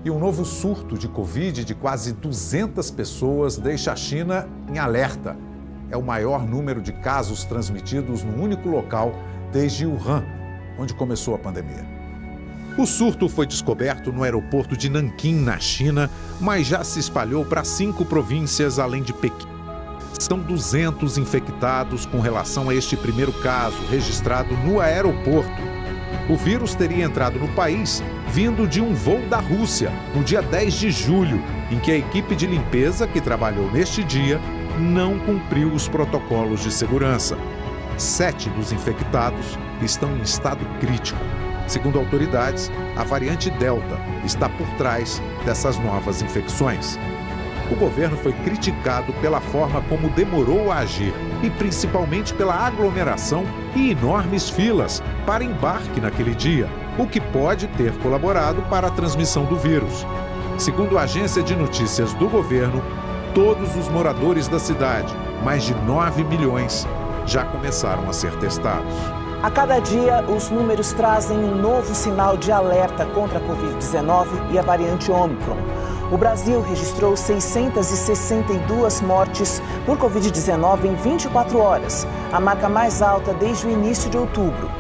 E um novo surto de Covid de quase 200 pessoas deixa a China em alerta. É o maior número de casos transmitidos num único local desde Wuhan, onde começou a pandemia. O surto foi descoberto no aeroporto de Nanquim, na China, mas já se espalhou para 5 províncias além de Pequim. São 200 infectados com relação a este primeiro caso, registrado no aeroporto. O vírus teria entrado no país vindo de um voo da Rússia, no dia 10 de julho, em que a equipe de limpeza que trabalhou neste dia não cumpriu os protocolos de segurança. 7 dos infectados estão em estado crítico. Segundo autoridades, a variante Delta está por trás dessas novas infecções. O governo foi criticado pela forma como demorou a agir e principalmente pela aglomeração e enormes filas para embarque naquele dia, o que pode ter colaborado para a transmissão do vírus. Segundo a agência de notícias do governo, todos os moradores da cidade, mais de 9 milhões, já começaram a ser testados. A cada dia, os números trazem um novo sinal de alerta contra a Covid-19 e a variante Ômicron. O Brasil registrou 662 mortes por Covid-19 em 24 horas, a marca mais alta desde o início de outubro.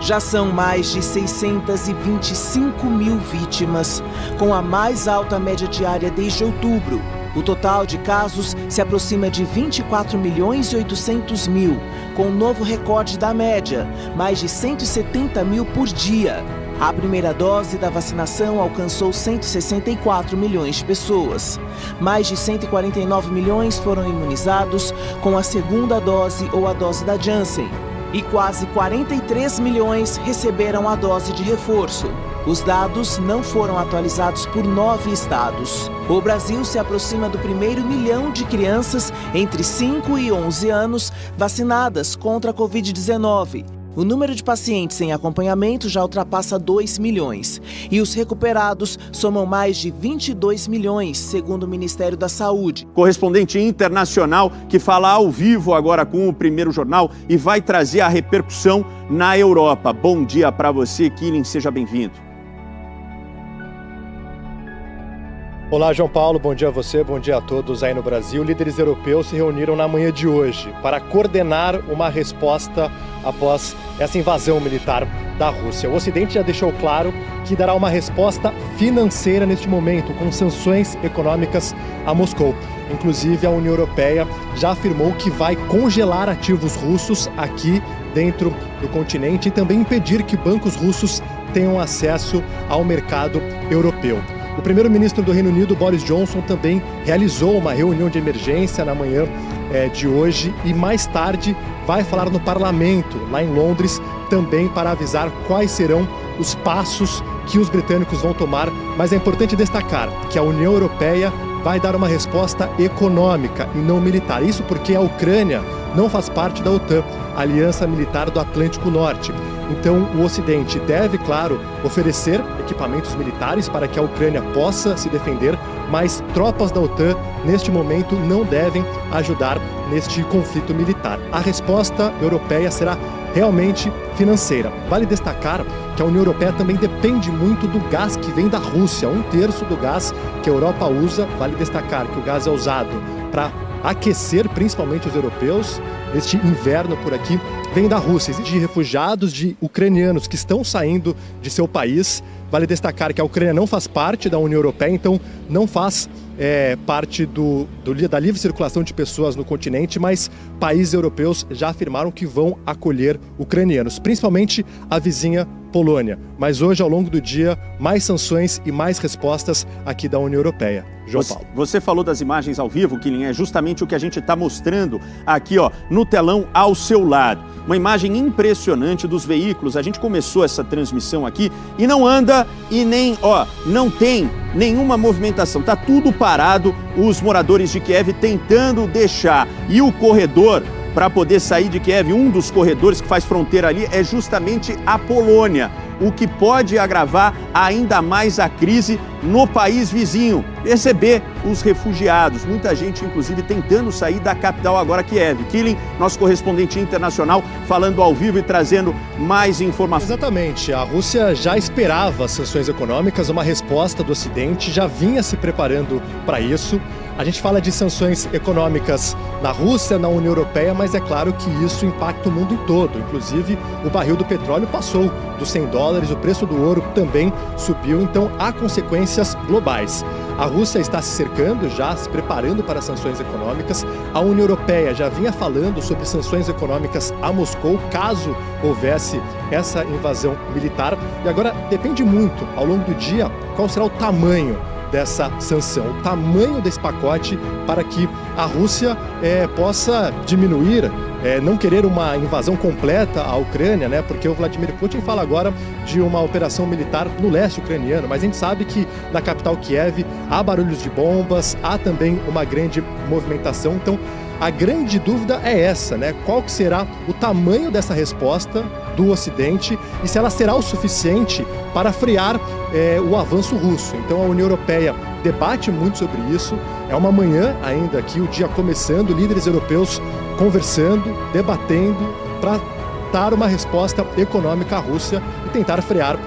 Já são mais de 625 mil vítimas, com a mais alta média diária desde outubro. O total de casos se aproxima de 24 milhões e 800 mil, com um novo recorde da média, mais de 170 mil por dia. A primeira dose da vacinação alcançou 164 milhões de pessoas. Mais de 149 milhões foram imunizados com a segunda dose ou a dose da Janssen. E quase 43 milhões receberam a dose de reforço. Os dados não foram atualizados por 9 estados. O Brasil se aproxima do primeiro milhão de crianças entre 5 e 11 anos vacinadas contra a Covid-19. O número de pacientes em acompanhamento já ultrapassa 2 milhões. E os recuperados somam mais de 22 milhões, segundo o Ministério da Saúde. Correspondente internacional que fala ao vivo agora com o Primeiro Jornal e vai trazer a repercussão na Europa. Bom dia para você, Killing, seja bem-vindo. Olá, João Paulo, bom dia a você, bom dia a todos aí no Brasil. Líderes europeus se reuniram na manhã de hoje para coordenar uma resposta após essa invasão militar da Rússia. O Ocidente já deixou claro que dará uma resposta financeira neste momento, com sanções econômicas a Moscou. Inclusive, a União Europeia já afirmou que vai congelar ativos russos aqui dentro do continente e também impedir que bancos russos tenham acesso ao mercado europeu. O primeiro-ministro do Reino Unido, Boris Johnson, também realizou uma reunião de emergência na manhã de hoje e mais tarde vai falar no parlamento, lá em Londres, também para avisar quais serão os passos que os britânicos vão tomar. Mas é importante destacar que a União Europeia vai dar uma resposta econômica e não militar. Isso porque a Ucrânia não faz parte da OTAN, a Aliança Militar do Atlântico Norte. Então, o Ocidente deve, claro, oferecer equipamentos militares para que a Ucrânia possa se defender, mas tropas da OTAN, neste momento, não devem ajudar neste conflito militar. A resposta europeia será realmente financeira. Vale destacar que a União Europeia também depende muito do gás que vem da Rússia. 1/3 do gás que a Europa usa, vale destacar que o gás é usado para aquecer principalmente os europeus. Este inverno por aqui vem da Rússia. Existem refugiados de ucranianos que estão saindo de seu país. Vale destacar que a Ucrânia não faz parte da União Europeia, então não faz parte da livre circulação de pessoas no continente, mas países europeus já afirmaram que vão acolher ucranianos, principalmente a vizinha Polônia. Mas hoje, ao longo do dia, mais sanções e mais respostas aqui da União Europeia. João Paulo. Você falou das imagens ao vivo, Killing, é justamente o que a gente está mostrando aqui, ó, no telão ao seu lado. Uma imagem impressionante dos veículos. A gente começou essa transmissão aqui e não anda e nem, não tem nenhuma movimentação. Tá tudo parado, os moradores de Kiev tentando deixar. E o corredor para poder sair de Kiev. Um dos corredores que faz fronteira ali é justamente a Polônia, o que pode agravar ainda mais a crise no país vizinho, receber os refugiados. Muita gente, inclusive, tentando sair da capital agora, Kiev. Killing, nosso correspondente internacional, falando ao vivo e trazendo mais informações. Exatamente. A Rússia já esperava sanções econômicas, uma resposta do Ocidente, já vinha se preparando para isso. A gente fala de sanções econômicas na Rússia, na União Europeia, mas é claro que isso impacta o mundo todo. Inclusive, o barril do petróleo passou dos $100, o preço do ouro também subiu, então há consequências globais. A Rússia está se cercando, já se preparando para sanções econômicas. A União Europeia já vinha falando sobre sanções econômicas a Moscou, caso houvesse essa invasão militar. E agora depende muito, ao longo do dia, qual será o tamanho dessa sanção, o tamanho desse pacote para que a Rússia possa diminuir, não querer uma invasão completa à Ucrânia, né? Porque o Vladimir Putin fala agora de uma operação militar no leste ucraniano, mas a gente sabe que na capital Kiev há barulhos de bombas, há também uma grande movimentação. Então, a grande dúvida é essa, né? Qual que será o tamanho dessa resposta do Ocidente e se ela será o suficiente para frear o avanço russo. Então a União Europeia debate muito sobre isso. É uma manhã ainda aqui, o dia começando, líderes europeus conversando, debatendo para dar uma resposta econômica à Rússia e tentar frear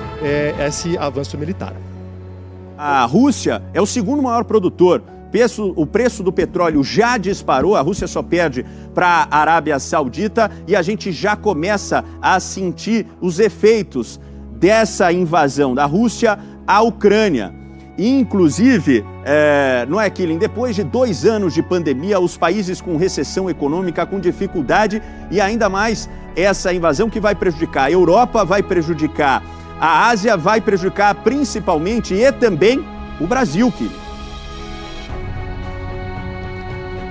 esse avanço militar. A Rússia é o segundo maior produtor. O preço do petróleo já disparou, a Rússia só perde para a Arábia Saudita e a gente já começa a sentir os efeitos dessa invasão da Rússia à Ucrânia. Inclusive, não é, Killing? Depois de 2 anos de pandemia, os países com recessão econômica, com dificuldade e ainda mais essa invasão que vai prejudicar a Europa, vai prejudicar a Ásia, vai prejudicar principalmente e também o Brasil, Killing.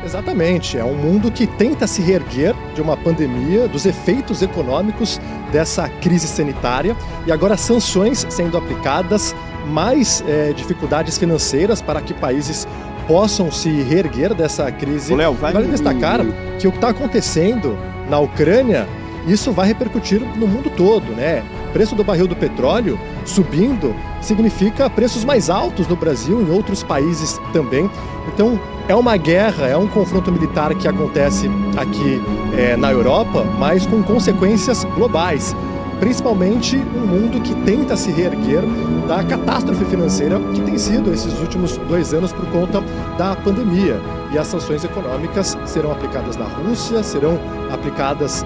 Exatamente, é um mundo que tenta se reerguer de uma pandemia, dos efeitos econômicos dessa crise sanitária e agora sanções sendo aplicadas, mais dificuldades financeiras para que países possam se reerguer dessa crise. Léo, vale destacar que o que está acontecendo na Ucrânia, isso vai repercutir no mundo todo, né? O preço do barril do petróleo subindo significa preços mais altos no Brasil e em outros países também. Então, é uma guerra, é um confronto militar que acontece aqui na Europa, mas com consequências globais. Principalmente um mundo que tenta se reerguer da catástrofe financeira que tem sido esses últimos 2 anos por conta da pandemia. E as sanções econômicas serão aplicadas na Rússia, serão aplicadas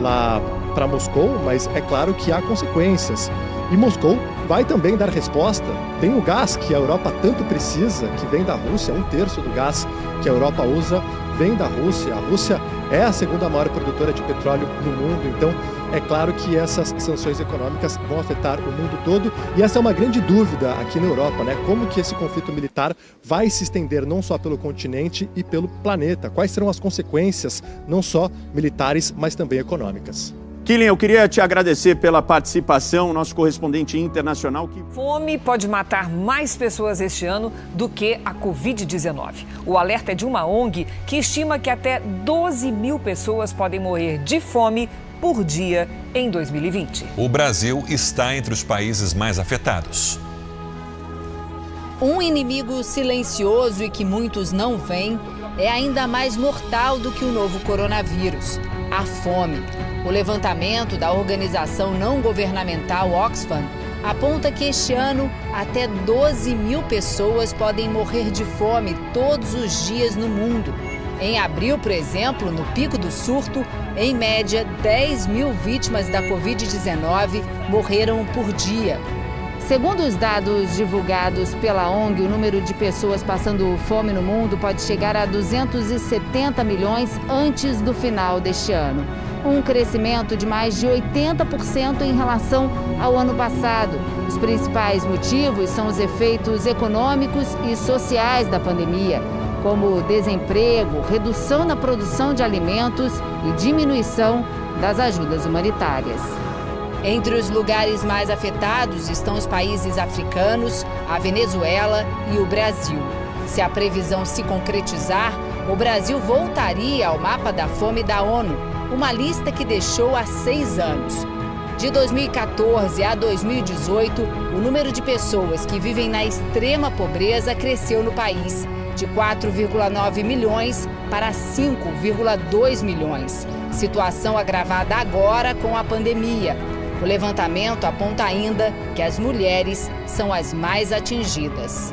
lá para Moscou, mas é claro que há consequências. E Moscou vai também dar resposta. Tem o gás que a Europa tanto precisa, que vem da Rússia, 1/3 do gás que a Europa usa vem da Rússia. A Rússia é a segunda maior produtora de petróleo no mundo, então é claro que essas sanções econômicas vão afetar o mundo todo e essa é uma grande dúvida aqui na Europa, né? Como que esse conflito militar vai se estender não só pelo continente e pelo planeta? Quais serão as consequências, não só militares, mas também econômicas? Killing, eu queria te agradecer pela participação, nosso correspondente internacional. Fome pode matar mais pessoas este ano do que a Covid-19. O alerta é de uma ONG que estima que até 12 mil pessoas podem morrer de fome por dia em 2020. O Brasil está entre os países mais afetados. Um inimigo silencioso e que muitos não veem é ainda mais mortal do que o novo coronavírus: a fome. O levantamento da organização não governamental Oxfam aponta que este ano até 12 mil pessoas podem morrer de fome todos os dias no mundo. Em abril, por exemplo, no pico do surto, em média 10 mil vítimas da Covid-19 morreram por dia. Segundo os dados divulgados pela ONG, o número de pessoas passando fome no mundo pode chegar a 270 milhões antes do final deste ano. Um crescimento de mais de 80% em relação ao ano passado. Os principais motivos são os efeitos econômicos e sociais da pandemia, como desemprego, redução na produção de alimentos e diminuição das ajudas humanitárias. Entre os lugares mais afetados estão os países africanos, a Venezuela e o Brasil. Se a previsão se concretizar, o Brasil voltaria ao mapa da fome da ONU, uma lista que deixou há 6 anos. De 2014 a 2018, o número de pessoas que vivem na extrema pobreza cresceu no país, de 4,9 milhões para 5,2 milhões. Situação agravada agora com a pandemia. O levantamento aponta ainda que as mulheres são as mais atingidas.